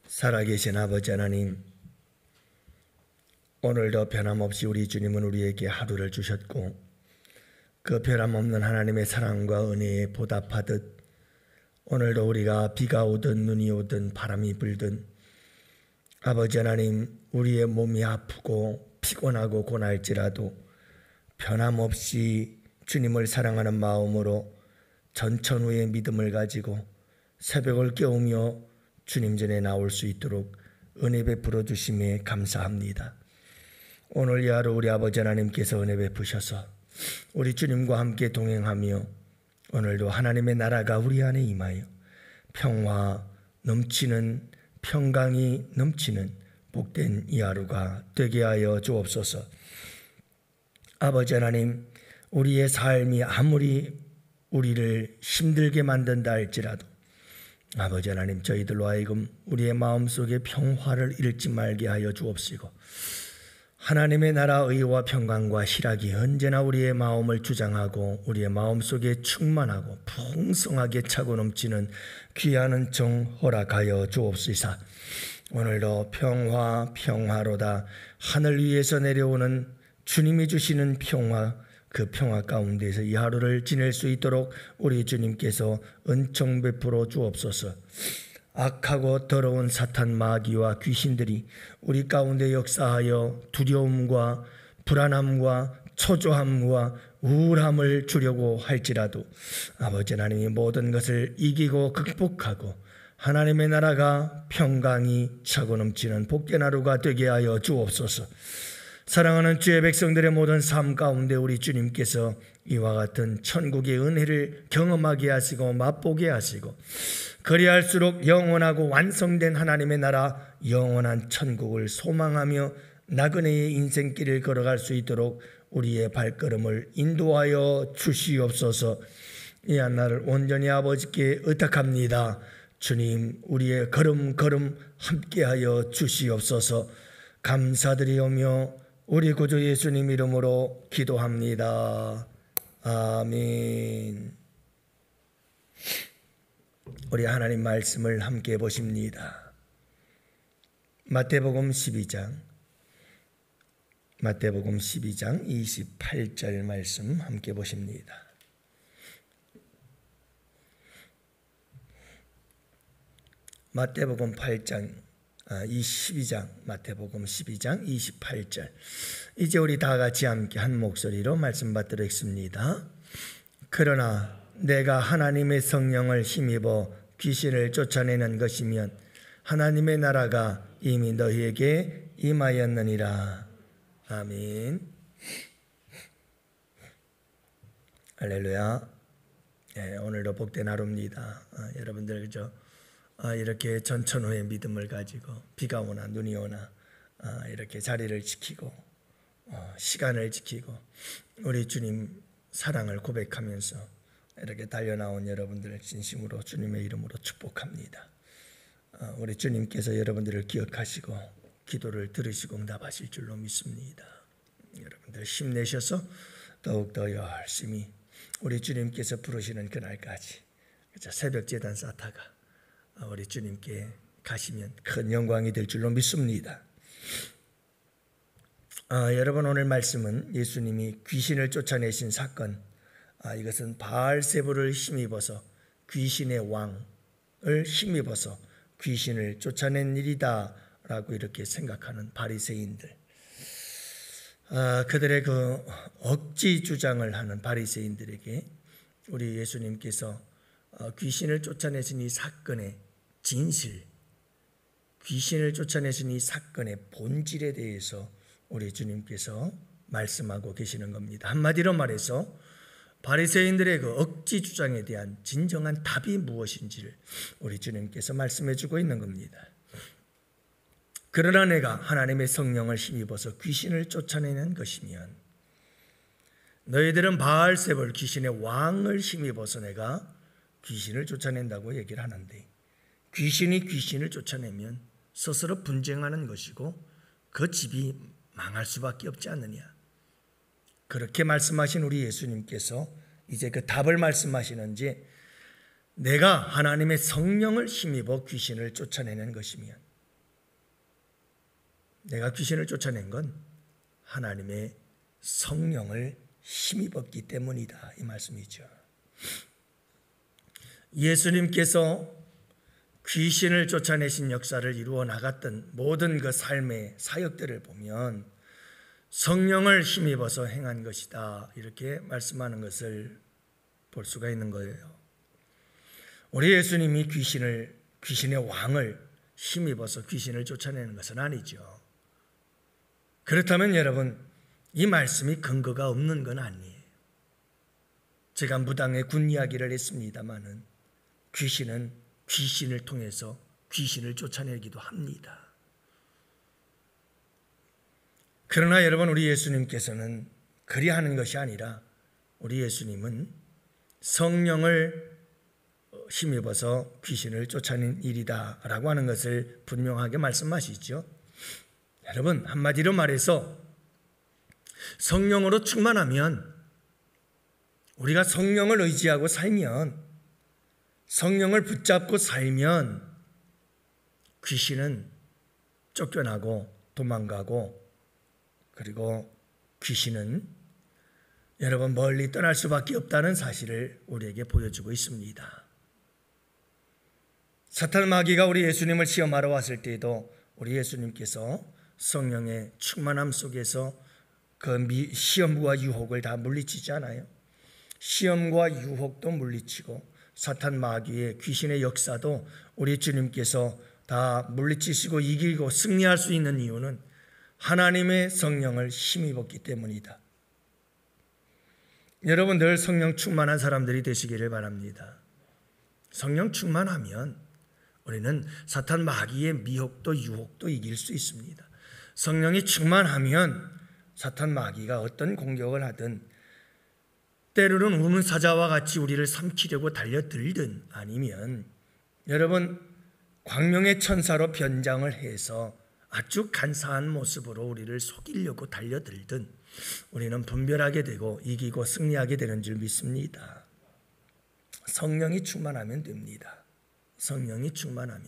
살아계신 아버지 하나님, 오늘도 변함없이 우리 주님은 우리에게 하루를 주셨고 그 변함없는 하나님의 사랑과 은혜에 보답하듯 오늘도 우리가 비가 오든 눈이 오든 바람이 불든 아버지 하나님, 우리의 몸이 아프고 피곤하고 고날지라도 변함없이 주님을 사랑하는 마음으로 전천후의 믿음을 가지고 새벽을 깨우며 주님 전에 나올 수 있도록 은혜 베풀어 주심에 감사합니다. 오늘 이 하루 우리 아버지 하나님께서 은혜 베푸셔서 우리 주님과 함께 동행하며 오늘도 하나님의 나라가 우리 안에 임하여 평화 넘치는, 평강이 넘치는 복된 이 하루가 되게 하여 주옵소서. 아버지 하나님, 우리의 삶이 아무리 우리를 힘들게 만든다 할지라도 아버지 하나님, 저희들로 하여금 우리의 마음속에 평화를 잃지 말게 하여 주옵시고 하나님의 나라 의와 평강과 희락이 언제나 우리의 마음을 주장하고 우리의 마음속에 충만하고 풍성하게 차고 넘치는 귀한 은총 허락하여 주옵시사. 오늘도 평화로다 하늘 위에서 내려오는 주님이 주시는 평화, 그 평화 가운데서 이 하루를 지낼 수 있도록 우리 주님께서 은총 베풀어 주옵소서. 악하고 더러운 사탄 마귀와 귀신들이 우리 가운데 역사하여 두려움과 불안함과 초조함과 우울함을 주려고 할지라도 아버지 하나님이 모든 것을 이기고 극복하고 하나님의 나라가 평강이 차고 넘치는 복된 하루가 되게 하여 주옵소서. 사랑하는 주의 백성들의 모든 삶 가운데 우리 주님께서 이와 같은 천국의 은혜를 경험하게 하시고 맛보게 하시고 그리할수록 영원하고 완성된 하나님의 나라 영원한 천국을 소망하며 나그네의 인생길을 걸어갈 수 있도록 우리의 발걸음을 인도하여 주시옵소서. 이 한날을 온전히 아버지께 의탁합니다. 주님, 우리의 걸음걸음 함께하여 주시옵소서. 감사드리오며 우리 구주 예수님 이름으로 기도합니다. 아멘. 우리 하나님 말씀을 함께 보십니다. 마태복음 12장 28절 말씀 함께 보십니다. 마태복음 12장 28절. 이제 우리 다 같이 함께 한 목소리로 말씀 받도록 하겠습니다. 그러나 내가 하나님의 성령을 힘입어 귀신을 쫓아내는 것이면 하나님의 나라가 이미 너희에게 임하였느니라. 아멘. 할렐루야. 네, 오늘도 복된 하루입니다. 여러분들 그죠? 이렇게 전천후의 믿음을 가지고 비가 오나 눈이 오나 이렇게 자리를 지키고 시간을 지키고 우리 주님 사랑을 고백하면서 이렇게 달려나온 여러분들을 진심으로 주님의 이름으로 축복합니다. 우리 주님께서 여러분들을 기억하시고 기도를 들으시고 응답하실 줄로 믿습니다. 여러분들 힘내셔서 더욱더 열심히 우리 주님께서 부르시는 그날까지 새벽 제단 쌓다가 우리 주님께 가시면 큰 영광이 될 줄로 믿습니다. 여러분, 오늘 말씀은 예수님이 귀신을 쫓아내신 사건, 이것은 바알세불을 힘입어서 귀신의 왕을 힘입어서 귀신을 쫓아낸 일이다 라고 이렇게 생각하는 바리새인들, 그들의 그 억지 주장을 하는 바리새인들에게 우리 예수님께서 귀신을 쫓아내신 이 사건의 진실, 귀신을 쫓아내신 이 사건의 본질에 대해서 우리 주님께서 말씀하고 계시는 겁니다. 한마디로 말해서 바리새인들의 그 억지 주장에 대한 진정한 답이 무엇인지를 우리 주님께서 말씀해 주고 있는 겁니다. 그러나 내가 하나님의 성령을 힘입어서 귀신을 쫓아내는 것이면 너희들은 바알세불 귀신의 왕을 힘입어서 내가 귀신을 쫓아낸다고 얘기를 하는데, 귀신이 귀신을 쫓아내면 스스로 분쟁하는 것이고 그 집이 망할 수밖에 없지 않느냐. 그렇게 말씀하신 우리 예수님께서 이제 그 답을 말씀하시는지, 내가 하나님의 성령을 힘입어 귀신을 쫓아내는 것이면 내가 귀신을 쫓아낸 건 하나님의 성령을 힘입었기 때문이다, 이 말씀이죠. 예수님께서 귀신을 쫓아내신 역사를 이루어 나갔던 모든 그 삶의 사역들을 보면 성령을 힘입어서 행한 것이다, 이렇게 말씀하는 것을 볼 수가 있는 거예요. 우리 예수님이 귀신의 왕을 힘입어서 귀신을 쫓아내는 것은 아니죠. 그렇다면 여러분, 이 말씀이 근거가 없는 건 아니에요. 제가 무당의 군 이야기를 했습니다마는 귀신은 귀신을 통해서 귀신을 쫓아내기도 합니다. 그러나 여러분, 우리 예수님께서는 그리하는 것이 아니라 우리 예수님은 성령을 힘입어서 귀신을 쫓아낸 일이다 라고 하는 것을 분명하게 말씀하시죠. 여러분, 한마디로 말해서 성령으로 충만하면, 우리가 성령을 의지하고 살면, 성령을 붙잡고 살면 귀신은 쫓겨나고 도망가고, 그리고 귀신은 여러분 멀리 떠날 수밖에 없다는 사실을 우리에게 보여주고 있습니다. 사탄 마귀가 우리 예수님을 시험하러 왔을 때에도 우리 예수님께서 성령의 충만함 속에서 그 시험과 유혹을 다 물리치잖아요. 시험과 유혹도 물리치고 사탄 마귀의 귀신의 역사도 우리 주님께서 다 물리치시고 이기고 승리할 수 있는 이유는 하나님의 성령을 힘입었기 때문이다. 여러분, 늘 성령 충만한 사람들이 되시기를 바랍니다. 성령 충만하면 우리는 사탄 마귀의 미혹도 유혹도 이길 수 있습니다. 성령이 충만하면 사탄 마귀가 어떤 공격을 하든, 때로는 우는 사자와 같이 우리를 삼키려고 달려들든, 아니면 여러분 광명의 천사로 변장을 해서 아주 간사한 모습으로 우리를 속이려고 달려들든 우리는 분별하게 되고 이기고 승리하게 되는 줄 믿습니다. 성령이 충만하면 됩니다. 성령이 충만하면.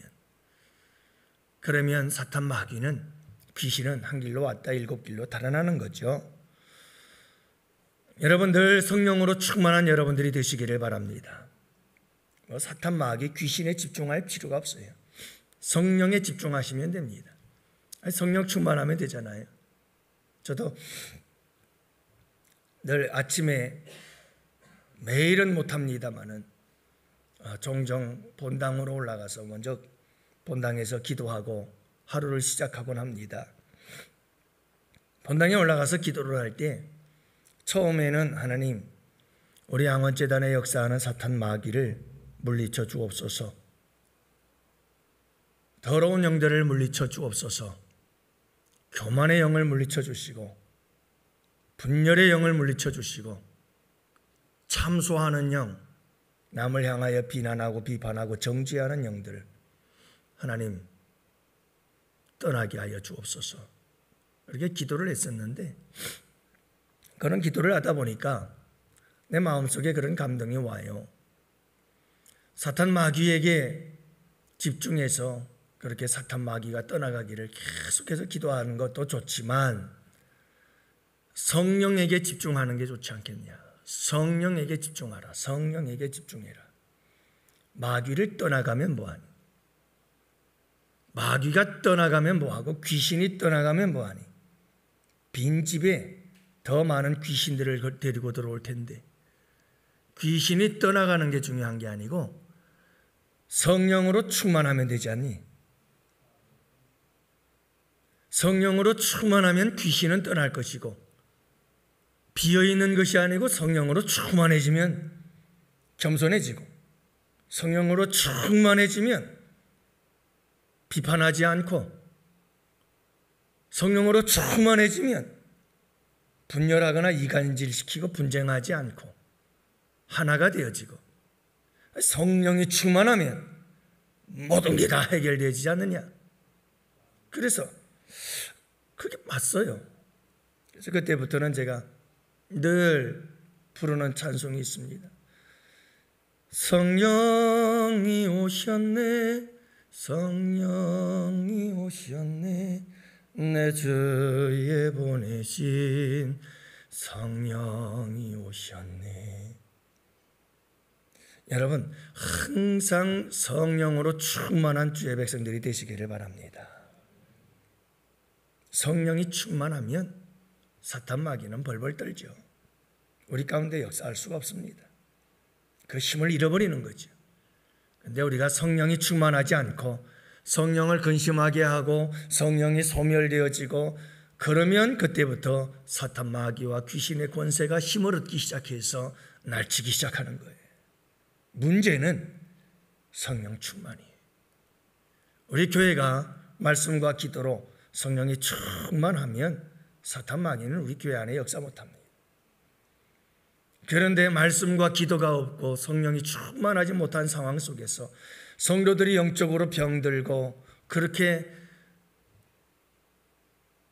그러면 사탄 마귀는, 귀신은 한 길로 왔다 일곱 길로 달아나는 거죠. 여러분, 늘 성령으로 충만한 여러분들이 되시기를 바랍니다. 사탄 마귀 귀신에 집중할 필요가 없어요. 성령에 집중하시면 됩니다. 성령 충만하면 되잖아요. 저도 늘 아침에, 매일은 못합니다마는 종종 본당으로 올라가서 먼저 본당에서 기도하고 하루를 시작하곤 합니다. 본당에 올라가서 기도를 할 때 처음에는 하나님, 우리 양원재단에 역사하는 사탄 마귀를 물리쳐 주옵소서, 더러운 영들을 물리쳐 주옵소서, 교만의 영을 물리쳐 주시고 분열의 영을 물리쳐 주시고 참소하는 영, 남을 향하여 비난하고 비판하고 정죄하는 영들 하나님 떠나게 하여 주옵소서, 이렇게 기도를 했었는데, 그런 기도를 하다 보니까 내 마음속에 그런 감동이 와요. 사탄 마귀에게 집중해서 그렇게 사탄 마귀가 떠나가기를 계속해서 기도하는 것도 좋지만 성령에게 집중하는 게 좋지 않겠냐. 성령에게 집중하라. 성령에게 집중해라. 마귀를 떠나가면 뭐하니? 마귀가 떠나가면 뭐하고 귀신이 떠나가면 뭐하니? 빈집에 더 많은 귀신들을 데리고 들어올 텐데, 귀신이 떠나가는 게 중요한 게 아니고 성령으로 충만하면 되지 않니? 성령으로 충만하면 귀신은 떠날 것이고, 비어있는 것이 아니고 성령으로 충만해지면 겸손해지고, 성령으로 충만해지면 비판하지 않고, 성령으로 충만해지면 분열하거나 이간질시키고 분쟁하지 않고 하나가 되어지고, 성령이 충만하면 모든 게 다 해결되지 않느냐. 그래서 그게 맞어요. 그래서 그때부터는 제가 늘 부르는 찬송이 있습니다. 성령이 오셨네, 성령이 오셨네, 내 주에 보내신 성령이 오셨네. 여러분, 항상 성령으로 충만한 주의 백성들이 되시기를 바랍니다. 성령이 충만하면 사탄 마귀는 벌벌 떨죠. 우리 가운데 역사할 수가 없습니다. 그 힘을 잃어버리는 거죠. 그런데 우리가 성령이 충만하지 않고 성령을 근심하게 하고 성령이 소멸되어지고 그러면 그때부터 사탄 마귀와 귀신의 권세가 힘을 얻기 시작해서 날치기 시작하는 거예요. 문제는 성령 충만이에요. 우리 교회가 말씀과 기도로 성령이 충만하면 사탄 마귀는 우리 교회 안에 역사 못합니다. 그런데 말씀과 기도가 없고 성령이 충만하지 못한 상황 속에서 성도들이 영적으로 병들고 그렇게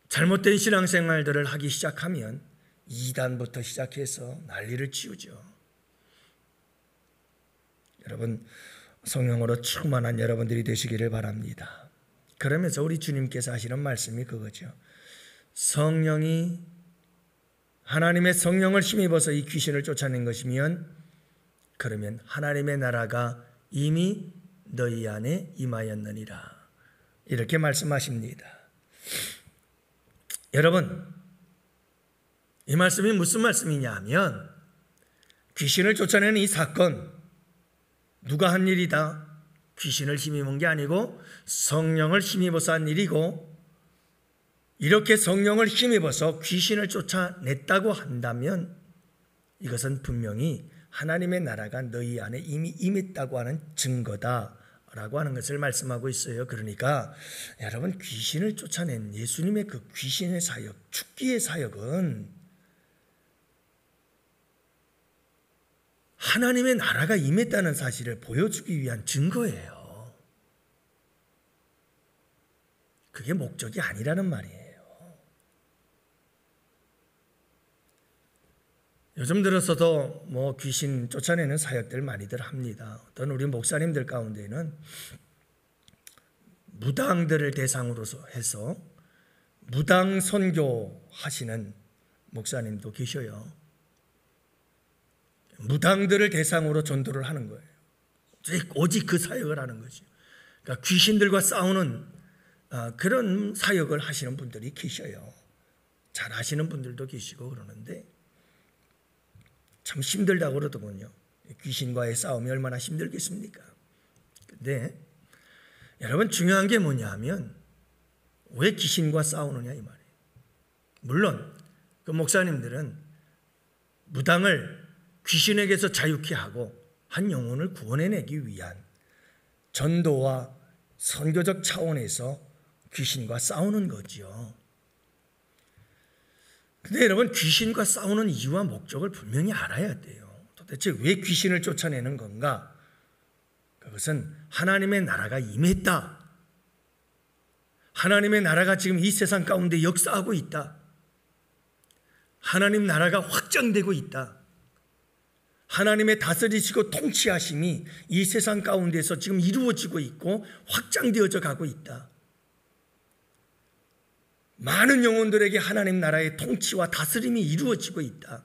잘못된 신앙생활들을 하기 시작하면 이단부터 시작해서 난리를 치우죠. 여러분, 성령으로 충만한 여러분들이 되시기를 바랍니다. 그러면서 우리 주님께서 하시는 말씀이 그거죠. 성령이 하나님의 성령을 힘입어서 이 귀신을 쫓아낸 것이면 그러면 하나님의 나라가 이미 너희 안에 임하였느니라. 이렇게 말씀하십니다. 여러분, 이 말씀이 무슨 말씀이냐 하면 귀신을 쫓아내는 이 사건 누가 한 일이다? 귀신을 힘입은 게 아니고 성령을 힘입어서 한 일이고 이렇게 성령을 힘입어서 귀신을 쫓아냈다고 한다면 이것은 분명히 하나님의 나라가 너희 안에 이미 임했다고 하는 증거다라고 하는 것을 말씀하고 있어요. 그러니까 여러분, 귀신을 쫓아낸 예수님의 그 귀신의 사역, 죽기의 사역은 하나님의 나라가 임했다는 사실을 보여주기 위한 증거예요. 그게 목적이 아니라는 말이에요. 요즘 들어서도 귀신 쫓아내는 사역들 많이들 합니다. 어떤 우리 목사님들 가운데는 무당들을 대상으로 해서 무당 선교하시는 목사님도 계셔요. 무당들을 대상으로 전도를 하는 거예요. 오직 그 사역을 하는 거죠. 그러니까 귀신들과 싸우는 그런 사역을 하시는 분들이 계셔요. 잘 하시는 분들도 계시고 그러는데 참 힘들다고 그러더군요. 귀신과의 싸움이 얼마나 힘들겠습니까? 근데 여러분, 중요한 게 뭐냐 하면 왜 귀신과 싸우느냐 이 말이에요. 물론 그 목사님들은 무당을 귀신에게서 자유케 하고 한 영혼을 구원해내기 위한 전도와 선교적 차원에서 귀신과 싸우는 거죠. 근데 여러분, 귀신과 싸우는 이유와 목적을 분명히 알아야 돼요. 도대체 왜 귀신을 쫓아내는 건가? 그것은 하나님의 나라가 임했다. 하나님의 나라가 지금 이 세상 가운데 역사하고 있다. 하나님 나라가 확장되고 있다. 하나님의 다스리시고 통치하심이 이 세상 가운데서 지금 이루어지고 있고 확장되어져 가고 있다. 많은 영혼들에게 하나님 나라의 통치와 다스림이 이루어지고 있다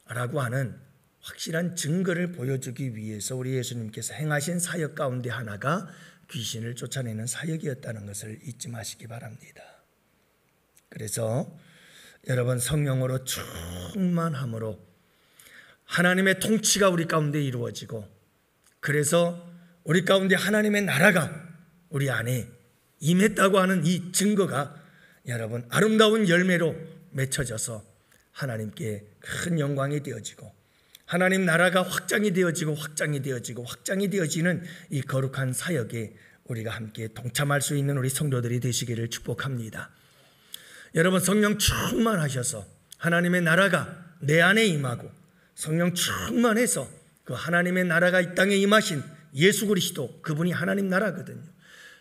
라고 하는 확실한 증거를 보여주기 위해서 우리 예수님께서 행하신 사역 가운데 하나가 귀신을 쫓아내는 사역이었다는 것을 잊지 마시기 바랍니다. 그래서 여러분, 성령으로 충만함으로 하나님의 통치가 우리 가운데 이루어지고 그래서 우리 가운데 하나님의 나라가 우리 안에 임했다고 하는 이 증거가 여러분, 아름다운 열매로 맺혀져서 하나님께 큰 영광이 되어지고 하나님 나라가 확장이 되어지고 확장이 되어지고 확장이 되어지는 이 거룩한 사역에 우리가 함께 동참할 수 있는 우리 성도들이 되시기를 축복합니다. 여러분, 성령 충만하셔서 하나님의 나라가 내 안에 임하고 성령 충만해서 그 하나님의 나라가 이 땅에 임하신 예수 그리스도, 그분이 하나님 나라거든요.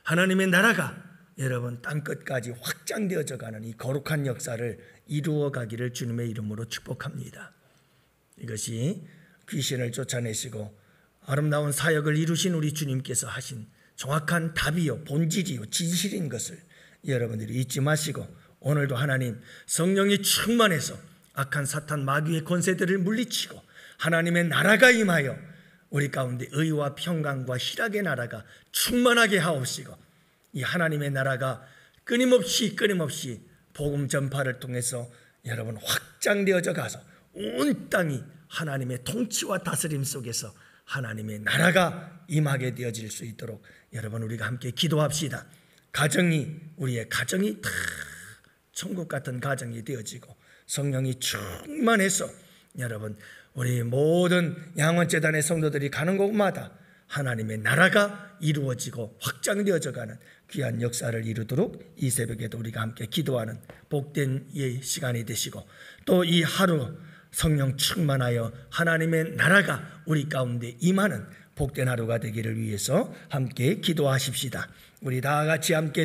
하나님의 나라가 여러분 땅끝까지 확장되어져 가는 이 거룩한 역사를 이루어 가기를 주님의 이름으로 축복합니다. 이것이 귀신을 쫓아내시고 아름다운 사역을 이루신 우리 주님께서 하신 정확한 답이요, 본질이요, 진실인 것을 여러분들이 잊지 마시고 오늘도 하나님 성령이 충만해서 악한 사탄 마귀의 권세들을 물리치고 하나님의 나라가 임하여 우리 가운데 의와 평강과 희락의 나라가 충만하게 하옵시고 이 하나님의 나라가 끊임없이 복음 전파를 통해서 여러분 확장되어져 가서 온 땅이 하나님의 통치와 다스림 속에서 하나님의 나라가 임하게 되어질 수 있도록 여러분 우리가 함께 기도합시다. 우리의 가정이 다 천국 같은 가정이 되어지고 성령이 충만해서 여러분 우리 모든 양원재단의 성도들이 가는 곳마다 하나님의 나라가 이루어지고 확장되어져 가는 귀한 역사를 이루도록 이 새벽에도 우리가 함께 기도하는 복된 이 시간이 되시고 또 이 하루 성령 충만하여 하나님의 나라가 우리 가운데 임하는 복된 하루가 되기를 위해서 함께 기도하십시다. 우리 다 같이 함께